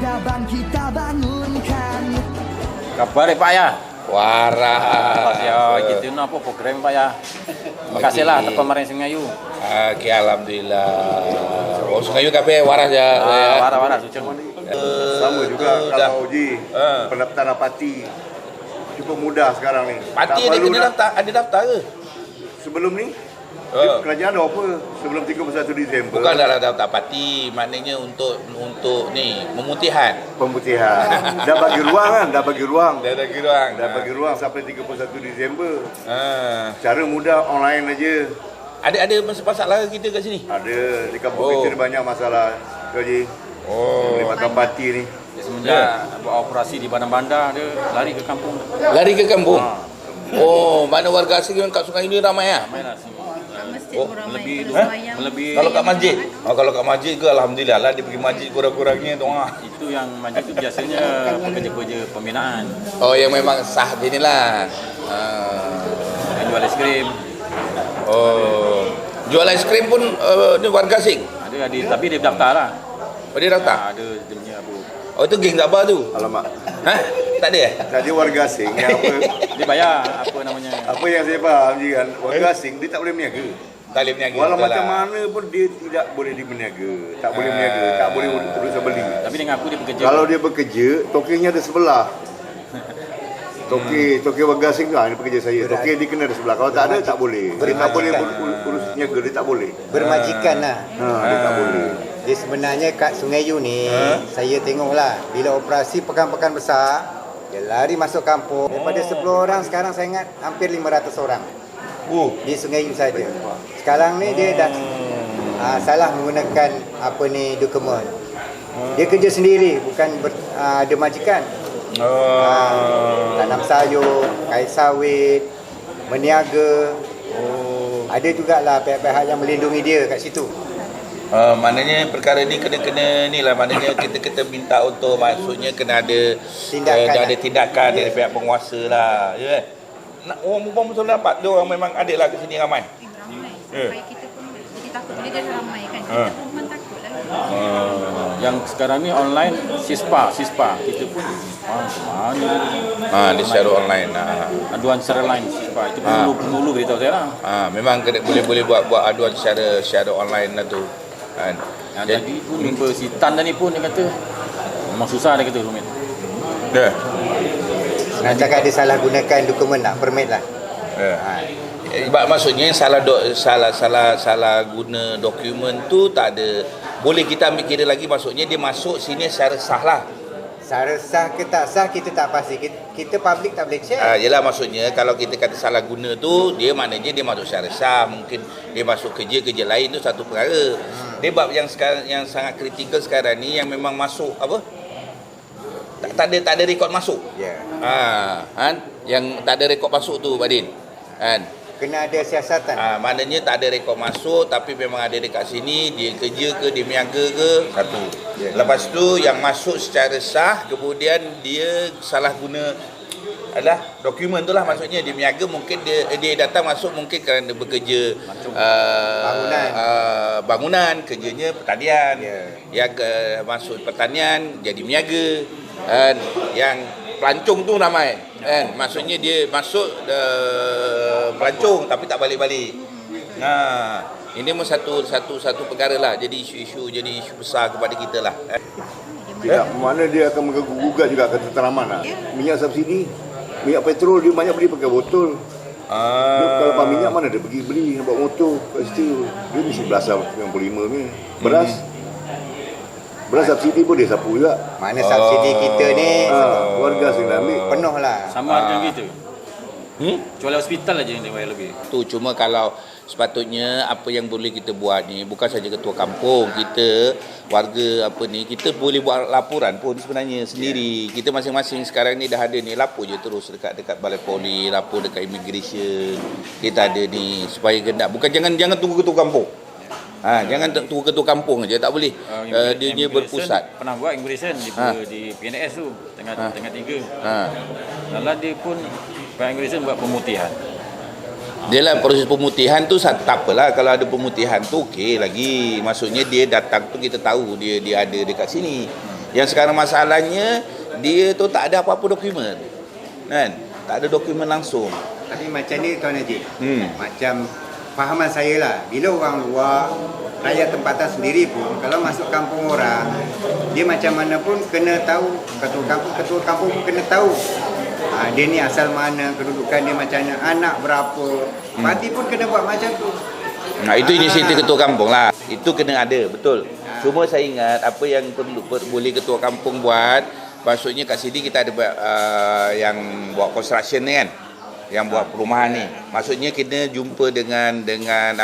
peradaban kita bangunkan. Kabar Pak ya? Waras. Ya, gitu apa program Pak ya? Terima kasih lah tepat maring Sungayu. Okey, alhamdulillah. Oh, Sungayu kape waras ya. Waras ucap. Sama juga kalau uji pendaftaran parti cukup mudah sekarang ni. Parti Tak dia perlu kena nak- daftar, ada daftar ke? Sebelum ni kerajaan ada apa sebelum 31 Disember? Bukan dalam daftar parti, maknanya untuk ni pemutihan. Pemutihan. Dah bagi ruang kan, dah bagi ruang. Dah ada ruang. Dah bagi ruang sampai 31 Disember. Ha. Cara mudah online aja. Ada masalah kita kat sini. Ada di kampung kita ni banyak masalah Haji. Oh. Boleh makan parti ni. Semenjak buat operasi di bandar-bandar dia lari ke kampung. Lari ke kampung. Oh, mana warga asing kat Sungai ini ramai ah? Mainlah sini. Masjid Oh, Melebihi Kalau kat masjid. Oh, kalau kat masjid ke alhamdulillah lah dia pergi masjid kurang-kurangnya tu ah. itu yang maju itu biasanya pekerja-pekerja pembinaan Oh, yang memang sah inilah. yang jual es krim. Oh. Jual ais krim pun ni warga asing. Ada tapi dia daftar lah. Oh, dia daftar. Ada dia punya apa. Oh, itu geng Sabah tu. Alamak. Ha? Tak ada eh? Tadi warga asing yang apa Dia bayar apa namanya. apa yang saya faham je kan, warga asing dia tak boleh berniaga. Tak boleh berniaga. Walau betul macam lah. mana pun dia tidak boleh berniaga. Tak boleh berniaga, tak boleh urus beli. Tapi dia ngaku dia bekerja. Kalau dia bekerja, tokenya ada sebelah. Toke warga asing lah, ini pekerja saya. Toke dia kena ada sebelah. Kalau tak ada, tak boleh. Dia tak boleh urus niaga, dia tak boleh. Bermajikan lah. Dia tak boleh. Dia sebenarnya kat Sungai Yu ni, saya tengoklah bila operasi pekan-pekan besar, dia lari masuk kampung. Daripada 10 orang, sekarang saya ingat hampir 500 orang. Di Sungai Yu saja. Sekarang ni dia dah salah menggunakan apa ni dokumen. Dia kerja sendiri, bukan ada majikan. Tanam sayur, kait sawit, berniaga. Ada jugalah pihak-pihak yang melindungi dia kat situ. Maknanya perkara ni kena ni lah, maknanya kita minta untuk maksudnya kena ada Tindakan ada tindakan dari pihak penguasa lah. Ya. Nak orang perempuan betul dapat dia orang memang ada lah ke sini ramai. ramai. Ya. Sampai kita pun jadi takut bila dia ramai kan. Kita pun takut lah. Yang sekarang ni online sispa kita pun mana Di secara online lah. aduan secara lain sispa itu dulu beritahu saya lah. Memang kena boleh buat aduan secara online lah tu. Kan. Yang tadi pun jumpa si Tan tadi pun dia kata memang susah dia kata rumit. Ya. Nak cakap dia salah gunakan dokumen lah, permit lah. Maksudnya salah guna dokumen tu tak ada. Boleh kita ambil kira lagi, maksudnya dia masuk sini secara sah lah. Secara sah ke tak sah kita tak pasti. Kita public tak boleh check. Yelah, maksudnya kalau kita kata salah guna tu, dia maknanya dia masuk secara sah. Mungkin dia masuk kerja lain tu satu perkara. Dia bab yang sekarang yang sangat kritikal sekarang ni yang memang masuk apa? Tak ada rekod masuk. Ya. Kan? Yang tak ada rekod masuk tu Badin. Kan? Kena ada siasatan. Maknanya tak ada rekod masuk tapi memang ada dekat sini, dia kerja ke, dia berniaga ke, satu. Lepas tu yang masuk secara sah, kemudian dia salah guna adalah dokumen tu lah, maksudnya dia berniaga, mungkin dia datang masuk mungkin kerana bekerja bangunan, kerjanya pertanian. Yang masuk pertanian jadi berniaga. Yang pelancong tu ramai kan, maksudnya dia masuk pelancong tapi tak balik-balik. Ini pun satu perkara lah, jadi isu besar kepada kita lah. Tidak, mana dia akan mengganggu-gugat juga ketenteraman lah. Minyak subsidi, minyak petrol dia banyak beli pakai botol. Dia, kalau pak minyak mana dia pergi beli nak bawa motor kat situ. Dia mesti belasah 95 ni. Beras subsidi pun dia sapu juga. Mana subsidi kita ni Warga sini ambil. penuh lah. Sama harga gitu. Jual hospital aja yang dia bayar lebih. Tu cuma kalau sepatutnya apa yang boleh kita buat ni, bukan saja ketua kampung, kita warga apa ni, kita boleh buat laporan pun sebenarnya sendiri. Kita masing-masing sekarang ni dah ada ni, lapor je terus dekat Balai Poli, lapor dekat immigration. Kita ada ni supaya gendak. Bukan jangan tunggu ketua kampung. Jangan tunggu ketua kampung aja, tak boleh. Dia berpusat. Pernah buat immigration di PNS tu tengah 3. Lalu dia pun pihak immigration buat pemutihan. Dia lah proses pemutihan tu tak apalah, kalau ada pemutihan tu okey lagi. Maksudnya dia datang tu kita tahu dia ada dekat sini. Yang sekarang masalahnya dia tu tak ada apa-apa dokumen. Kan? Tak ada dokumen langsung. Tapi macam ni Tuan Haji. Macam fahaman saya lah, bila orang luar rakyat tempatan sendiri pun kalau masuk kampung orang, dia macam mana pun kena tahu, ketua kampung pun kena tahu dia ni asal mana, kedudukan dia macam mana, anak berapa. Parti pun kena buat macam tu. Nah, itu inisiatif ketua kampung lah. Itu kena ada, betul. Cuma saya ingat apa yang boleh ketua kampung buat, maksudnya kat sini kita ada yang buat construction ni kan, yang buat perumahan ni. Maksudnya kena jumpa dengan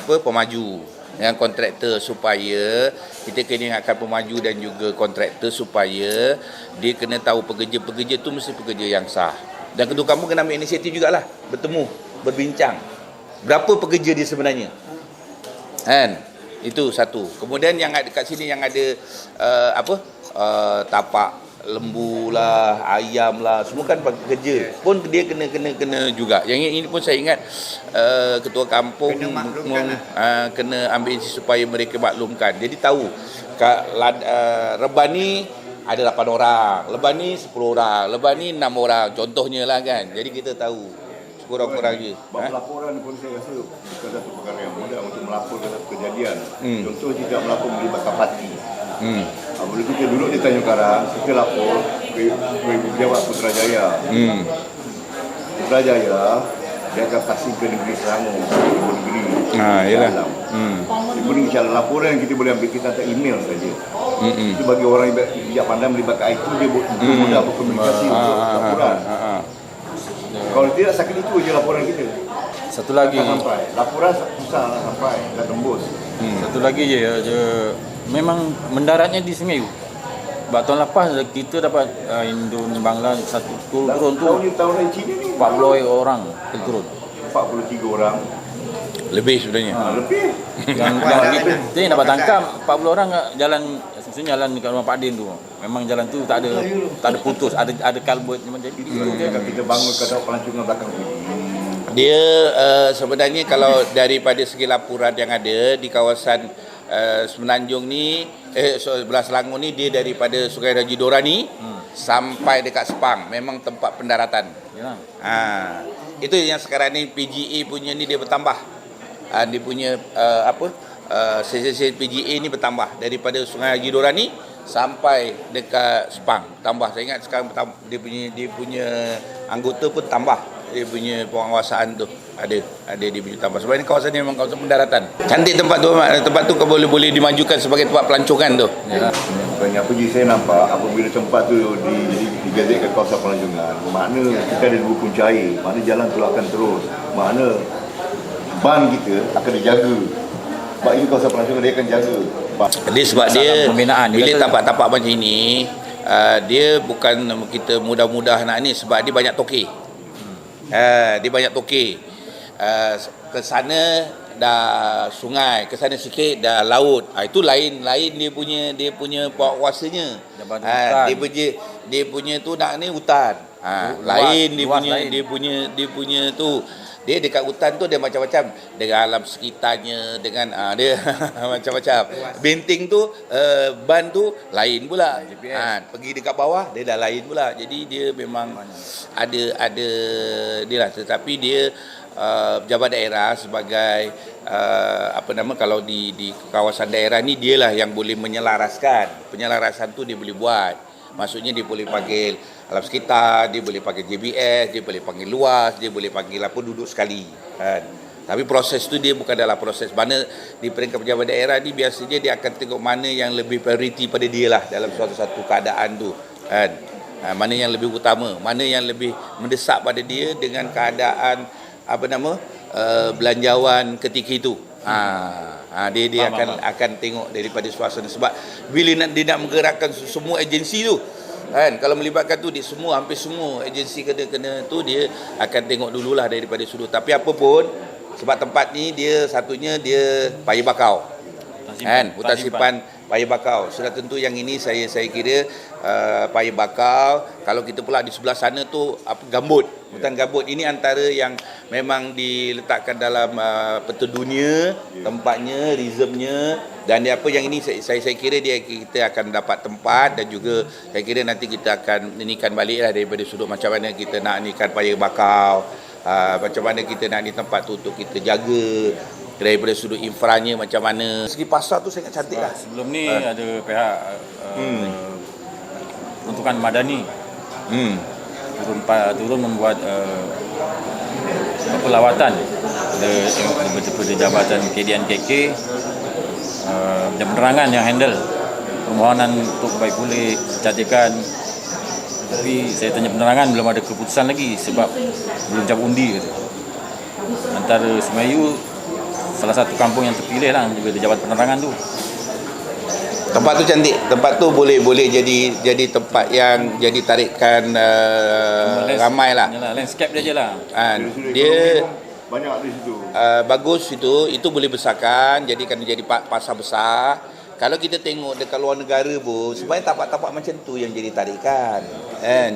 pemaju, dengan kontraktor, supaya kita kena ingatkan pemaju dan juga kontraktor supaya dia kena tahu pekerja-pekerja tu mesti pekerja yang sah. Dan ketua kampung kena ambil inisiatif jugalah, bertemu, berbincang. Berapa pekerja dia sebenarnya? Kan? Itu satu. Kemudian yang ada kat sini yang ada tapak lembu lah, ayam lah, semua kan pekerja. Pun dia kena juga. Yang ini pun saya ingat ketua kampung kena ambil supaya mereka maklumkan. Jadi tahu Reban ni ada 8 orang, leban ni 10 orang, leban ni 6 orang. Contohnya lah kan. Jadi kita tahu kurang-kurangnya. Laporan pun saya rasa bukan satu perkara yang mudah untuk melaporkan satu kejadian. Contoh tidak melapor melibatkan parti. Boleh kita duduk di Tanjung Karang, kita lapor ke Pejabat Putrajaya. Putrajaya dia akan kasih ke negeri Selangor, ibu negeri. Yalah. Ibu negeri Selangor, laporan yang kita boleh ambil kita hantar email saja. Itu bagi orang yang bijak pandai melibatkan IT, dia mudah berkomunikasi untuk laporan. Kalau tidak sakit itu je laporan kita. Satu lagi, laporan susah sampai dah tembus. Satu lagi je memang mendaratnya di Sungai. Sebab tahun lepas kita dapat Indon Bangla satu turun tu tahun Cina ni 40 orang turun. 43 orang. Lebih sebenarnya. Lebih. Yang kita dapat tangkap 40 orang jalan, sebenarnya jalan dekat rumah Pak Din tu. Memang jalan tu tak ada putus, ada kalbut memang jadi. Kita bangun kadang pelancongan belakang ni. Dia sebenarnya kalau daripada segi laporan yang ada di kawasan Semenanjung ni, sebelah Selangor ni, dia daripada Sungai Raji Dorani sampai dekat Sepang, memang tempat pendaratan. Ya. Itu yang sekarang ni PGA punya ni dia bertambah. Dia punya sesi PGA ni bertambah daripada Sungai Raji Dorani sampai dekat Sepang, tambah. Saya ingat sekarang dia punya anggota pun tambah. Dia punya penguasaan tu ada dia punya tambah. Sebab ini kawasan ni memang kawasan pendaratan. Cantik tempat tu kau boleh dimajukan sebagai tempat pelancongan tu. Ya. Banyak pergi saya nampak apabila tempat tu digazetkan kawasan pelancongan, makna kita ada 2 punca air, makna jalan tu akan terus, makna ban kita akan dijaga. Sebab ini kawasan pelancongan dia akan jaga. Dia sebab dia bila tapak-tapak macam ini, dia bukan kita mudah-mudah nak ni, sebab dia banyak tokek. Dia banyak tokek. Ke sana dah sungai, ke sana sikit dah laut. Itu lain dia punya kuasanya. Dia punya tu nak ni hutan. Lain dia punya tu. Dia dekat hutan tu dia macam-macam, dengan alam sekitarnya, dengan dia macam-macam. Benting tu ban tu lain pula. Pergi dekat bawah dia dah lain pula. Jadi dia memang ada dia lah, tetapi dia pejabat daerah sebagai kalau di kawasan daerah ni dialah yang boleh menyelaraskan. Penyelarasan tu dia boleh buat. Maksudnya dia boleh panggil alam sekitar, dia boleh panggil JBS, dia boleh panggil luas, dia boleh panggil apa duduk sekali kan. Tapi proses tu dia bukan adalah proses mana di peringkat pejabat daerah ni, biasanya dia akan tengok mana yang lebih prioriti pada dia lah dalam suatu keadaan tu kan. Mana yang lebih utama, mana yang lebih mendesak pada dia dengan keadaan belanjawan ketika itu. Dia akan tengok daripada suasana. Sebab bila dia nak menggerakkan semua agensi tu kan, kalau melibatkan tu dia hampir semua agensi kena tu, dia akan tengok dululah daripada sudut. Tapi apa pun, sebab tempat ni dia satunya dia paya bakau kan, hutan simpan paya bakau. Sudah tentu yang ini saya kira paya bakau. Kalau kita pula di sebelah sana tu gambut, hutan gambut. Ini antara yang memang diletakkan dalam peta dunia, tempatnya, reserve-nya, dan apa yang ini saya kira kita akan dapat tempat, dan juga saya kira nanti kita akan inikan baliklah daripada sudut macam mana kita nak inikan paya bakau, macam mana kita nak ni tempat tu untuk kita jaga. Daripada sudut infranya macam mana. Segi pasar tu sangat cantik lah. Sebelum ni ada pihak peruntukan madani turun membuat lawatan daripada Jabatan KDN KK dan penerangan yang handle permohonan untuk baik pulih kecantikan. Tapi saya tanya penerangan belum ada keputusan lagi sebab belum cabut undi. Antara Semeru salah satu kampung yang terpilih lah juga di Jabatan Penerangan tu. Tempat tu cantik. Tempat tu boleh jadi tempat yang jadi tarikan ramai lah. Yalah, landscape dia je lah. Dia banyak di situ. Bagus itu boleh besarkan, jadikan jadi pasar besar. Kalau kita tengok dekat luar negara pun sebenarnya tapak-tapak macam tu yang jadi tarikan.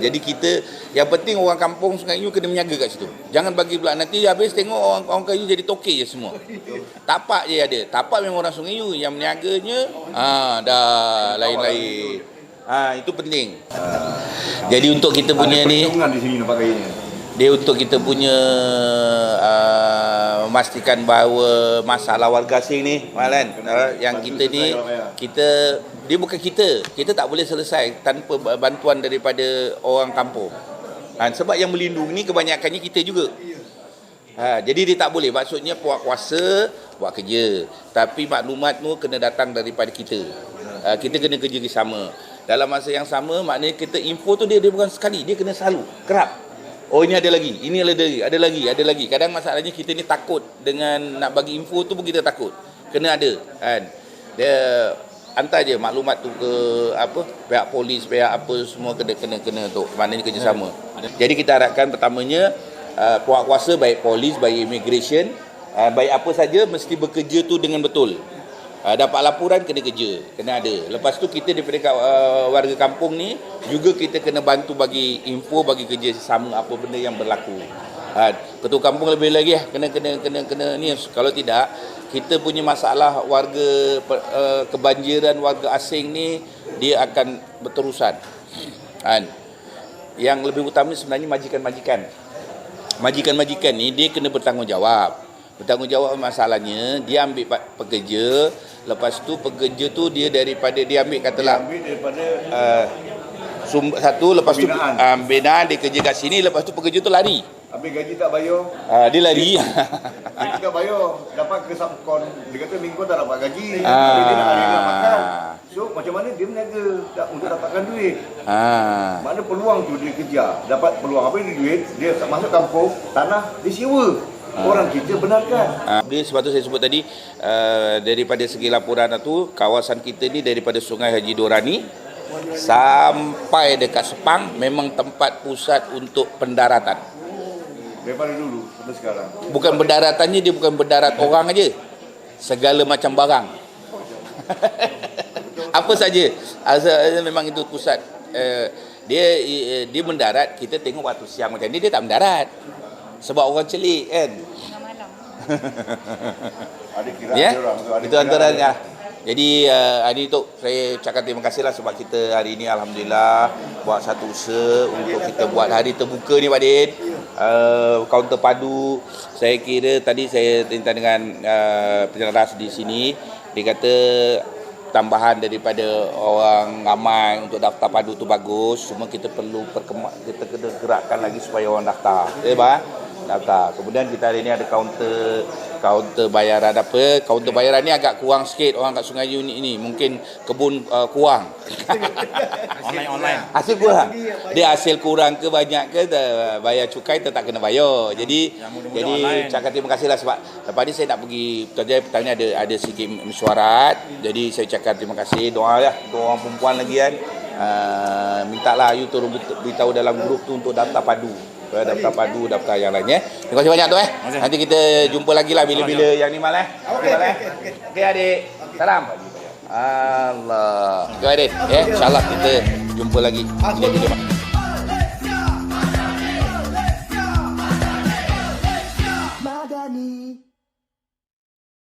Jadi kita yang penting orang kampung Sungai Nyu kena menjaga kat situ. Jangan bagi pula nanti habis tengok orang kayu jadi tokek je semua. Tapak je ada. Tapak memang orang Sungai Nyu, yang meniaganya dah lain-lain. Itu penting. Jadi untuk kita punya ni di sini nampak kayunya. dia untuk kita punya memastikan bahawa masalah warga asing ni kan, yang kita ni dia bukan kita tak boleh selesai tanpa bantuan daripada orang kampung. Sebab yang melindungi ni kebanyakannya kita juga. Jadi dia tak boleh, maksudnya puak kuasa buat kerja, tapi maklumat tu kena datang daripada kita. Kita kena kerja sama. Dalam masa yang sama, maknanya kita info tu dia bukan sekali, dia kena selalu kerap. Oh, ini ada lagi, ini ada lagi. Kadang masalahnya kita ni takut dengan nak bagi info tu pun kita takut. Kena ada kan. Dia hantar je maklumat tu ke pihak polis, pihak apa semua kena tu. Maknanya kerjasama. Jadi kita harapkan pertamanya puak kuasa baik polis, baik immigration, baik apa saja mesti bekerja tu dengan betul. Dapat laporan kena kerja, kena ada. Lepas tu kita daripada warga kampung ni juga kita kena bantu bagi info, bagi kerja sama apa benda yang berlaku. Ketua kampung lebih lagi kena ni. Kalau tidak kita punya masalah warga kebanjiran warga asing ni dia akan berterusan. Yang lebih utama sebenarnya majikan-majikan. Majikan-majikan ni dia kena bertanggungjawab. Bertanggungjawab masalahnya, dia ambil pekerja, lepas tu pekerja tu dia ambil katalah satu, lepas tu binaan dia kerja kat sini, lepas tu pekerja tu lari. Habis gaji tak bayar. Dia lari. Gaji tak bayar, dapat ke subkon. Dia kata minggu tak dapat gaji. Habis dia nak hari nak makan. So macam mana dia meniaga untuk dapatkan duit. Mana peluang tu dia kejar. Dapat peluang apa dia duit, dia masuk kampung, tanah dia sewa. Orang kita benarkan. Dia sebab tu saya sebut tadi daripada segi laporan tu kawasan kita ni daripada Sungai Haji Dorani sampai dekat Sepang memang tempat pusat untuk pendaratan. Daripada dulu sampai sekarang. Bukan pendaratannya, dia bukan mendarat orang aja. Segala macam barang. Apa saja. Memang itu pusat. Dia mendarat, kita tengok waktu siang macam ni dia tak mendarat. Sebab orang celik kan. Ya, itu antaranya. Jadi hari itu saya cakap terima kasihlah sebab kita hari ini alhamdulillah buat satu usaha untuk kita buat hari terbuka ni Pak Din. Kaunter padu. Saya kira tadi saya tanya dengan penjelas di sini, dia kata tambahan daripada orang ramai untuk daftar padu tu bagus, cuma kita perlu kita kena gerakkan lagi supaya orang daftar. Daftar. Kemudian kita hari ini ada kaunter bayaran apa. Kaunter bayaran ni agak kurang sikit orang kat Sungai Nyu ni. Mungkin kebun kurang. Online. Hasil kurang. Dia hasil kurang ke banyak ke bayar cukai tetap kena bayar. Jadi cakap terima kasihlah sebab lepas ni saya nak pergi petang ni ada sikit mesyuarat. Jadi saya cakap terima kasih, doa lah untuk orang perempuan lagi kan. Mintalah you tolong beritahu dalam grup tu untuk daftar padu. Daftar padu, daftar yang lainnya. Terima kasih banyak tu Nanti kita jumpa lagi lah bila-bila yang ni malah. Okey adik. Salam. Allah. Okay, Adin. InsyaAllah kita jumpa lagi. Ini video.